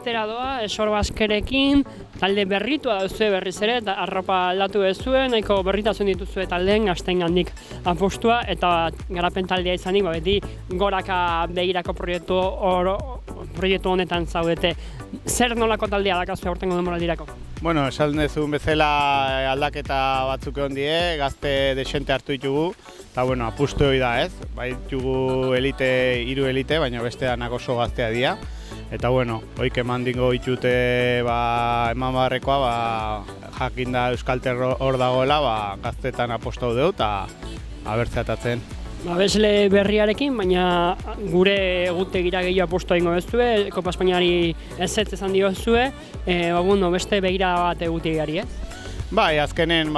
astera doa, Esorbaskerekin, talde berritua duzue berriz ere, eta arropa aldatu duzue, nahiko berritasun dituzue taldeen gaztengandik apostua, eta garapen taldea izanik, beti goraka begirako proiektu honetan zaudete. Zer nolako taldea dakazue aurtengo denboraldirako? Bueno, esan dezun bezala aldaketa batzuk egon die, gazte desente hartu ditugu, eta bueno, apustu hori da ez, bai ditugu hiru elite, baina beste danak oso gaztea dira. Eta bueno, hoik eman dingo ditute eman barrekoa, jakin da Euskaltel hor dagoela, gaztetan apostau dugu eta abertzeatatzen. Abesle berriarekin, baina gure egutegira gehiago apostoa ingo bezue, Kopa Espainiari ezetz esan diozue, beste begira bat egutegari, ez? Bai, azkenen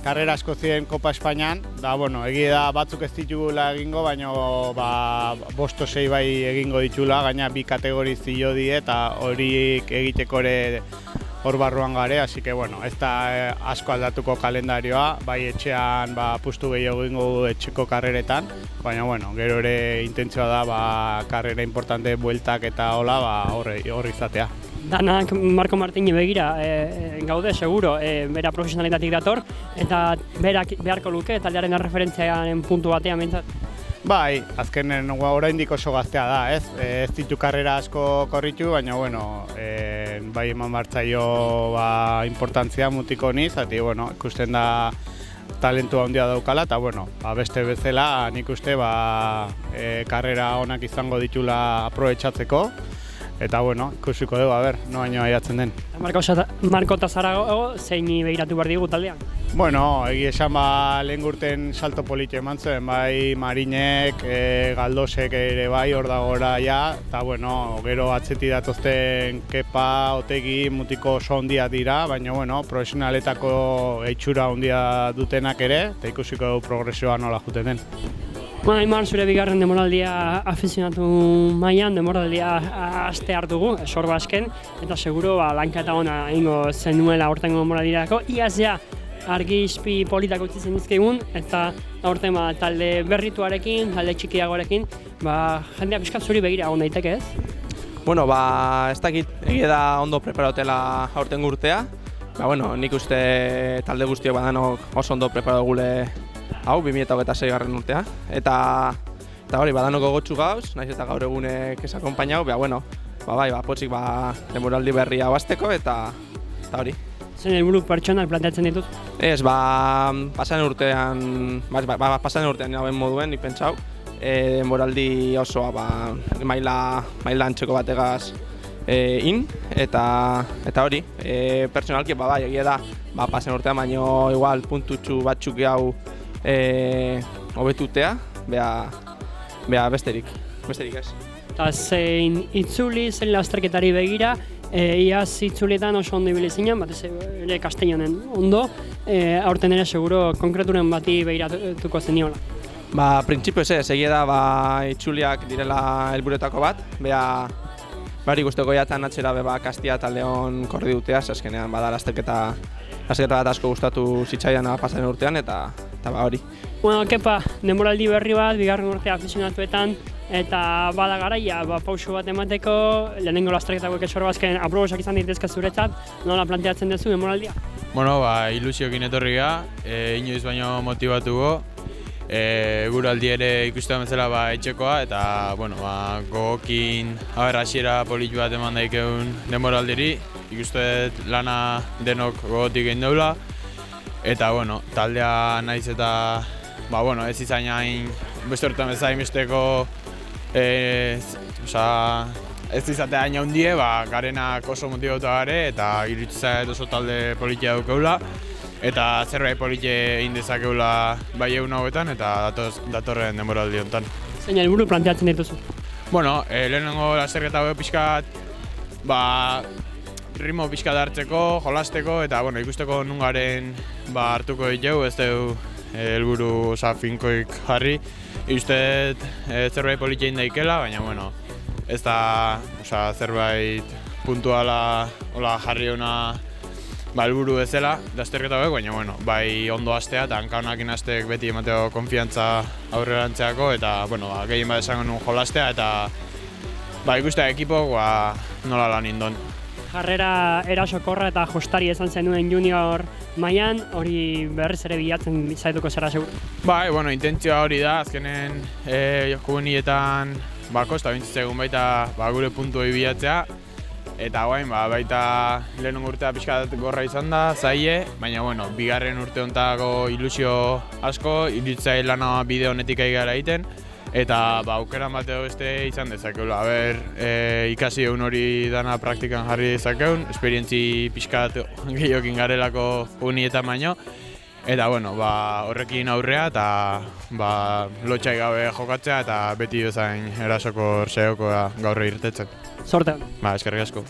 karrera asko ziren Kopa Espainian, da bueno, egia da batzuk ez ditugula egingo, baina 5-6 bai egingo ditula, gaina bi kategori zio die eta horiek egiteko ere hor barruan gare, así que bueno, ez da asko aldatuko kalendarioa, bai etxean apustu gehiago egingo etxeko karreretan, baina bueno, gero ere intentzioa da karrera importante bueltak eta hola hor izatea. Danak Marko Martini begira gaude, seguro, bera profesionalitatik dator, eta berak beharko luke taldearen referentziaren puntu batean behintzat. Bai, azkenen oraindik oso gaztea da, ez? Ez ditu karrera asko korritu, baina bueno, bai eman bartzaio importantzia mutiko niz, eta bueno, ikusten da talentua handia daukala, eta bueno, beste bezala nik uste karrera onak izango ditula aprobetxatzeko, eta bueno, ikusiko dugu, noaino aiatzen den. Marko eta Zarago, zein begiratu behar digu taldean? Bueno, egia esan lehen urten salto politxe eman zuen, bai Marinek, Galdosek ere bai hor dagora ja, eta bueno, gero atzeti datozten Kepa, Otegi, mutiko oso handia dira, baina bueno, profesionaletako eitxura handia dutenak ere, eta ikusiko dugu progresioa nola juten den. Aimar, zure bigarren demoraldia afizionatu mailan, demoraldia aste hartugu, Esorbasken, eta seguro lanketa ona egingo zenuela aurtengo demoraldirako. Iaz ja argizpi politak utzi zen dizkigun, eta aurten talde berrituarekin, talde txikiagoarekin, jendea pixkat zuri begira egon daiteke, ez? Bueno, ez dakit, egia da ondo preparatela aurten urtea. Bueno, nik uste talde guztiok badanok oso ondo preparatu gule hau, 2026 urtea. Eta hori, badanok gogotsu gauz, naiz eta gaur egunek ez akompainau, potzik demoraldi berria hasteko eta hori. Zen helburu pertsonak planteatzen dituz? Ez, pasan urtean hauen moduen, nik pentsau, demoraldi osoa maila antxeko bategaz eta hori, pertsonalki egia da, pasan urtean baino igual puntutxu batzuk hau hobetutea, besterik ez. Eta zein itzuli, zein lasterketari begira, iaz itzulietan oso ondo ibili zinen, batez ere Castellanen ondo, aurten ere seguro konkreturen bati begiratuko zeniola. Printzipioz ez, egia da itzuliak direla helburuetako bat, bari guztoko jatzen atzera Kastia eta Leon korri dutea, azkenean lasterketa bat asko gustatu zitzaidan pasan urtean eta hori. Bueno, Kepa, denboraldi berri bat, bigarren urtea afizionatuetan, eta bada garaia, pausu bat emateko, lehenengo lasterketako Esorbasken aprobosak izan ditezke zuretzat, nola planteatzen duzu denboraldia? Bueno, ilusiokin etorri ga, inoiz baino motibatuko, eguraldi ere ikusten bezala etxekoa, eta gogokin hasiera polit bat eman daikeun denboraldiri, ikusten lana denok gogotik egin deula, eta taldea naiz eta ez izan hain beste horretan bezain besteko ez izatea hain handie, garenak oso motibauta gare eta iruditzen oso talde politia daukeula eta zerbait politia egin dezakeula bai egun hauetan eta datorren denboraldi honetan. Zein helburu planteatzen dituzu? Lehenengo lasterketa hau pixkat ritmo pixkat hartzeko, jolasteko eta ikusteko nungaren hartuko ditugu, ez dugu helburu finkoik jarri. Ikusten zerbait politia egin daikela, baina ez da zerbait puntuala jarri hona helburu bezala lasterketa hauek, baina bai ondo hastea eta hankaunakin hasteek beti emateko konfiantza aurrerantzeako eta gehien bat esango nuen jolastea eta ikustea ekipok nola lan indon. Jarrera erasokorra eta jostari izan zenuen junior mailan, hori berriz ere bilatzen zaituko zara seguru. Bai, bueno, intentzioa hori da, azkenen juvenietan kosta bintzitzaigun baita gure puntuei bilatzea. Eta guain, baita lehenengo urtea pixka gorra izan da, zaie, baina bueno, bigarren urte honetako ilusio asko, iruditzai lana bide honetik ari gara egiten, eta aukeran bat edo beste izan dezakeula. Ikasi egun hori dana praktikan jarri dezakeun, esperientzi pixkat gehiokin garelako unietan baino, eta bueno, horrekin aurrea eta lotxai gabe jokatzea eta beti bezain erasoko zeokoa gaur irtetzen. Sorte. Eskerrik asko.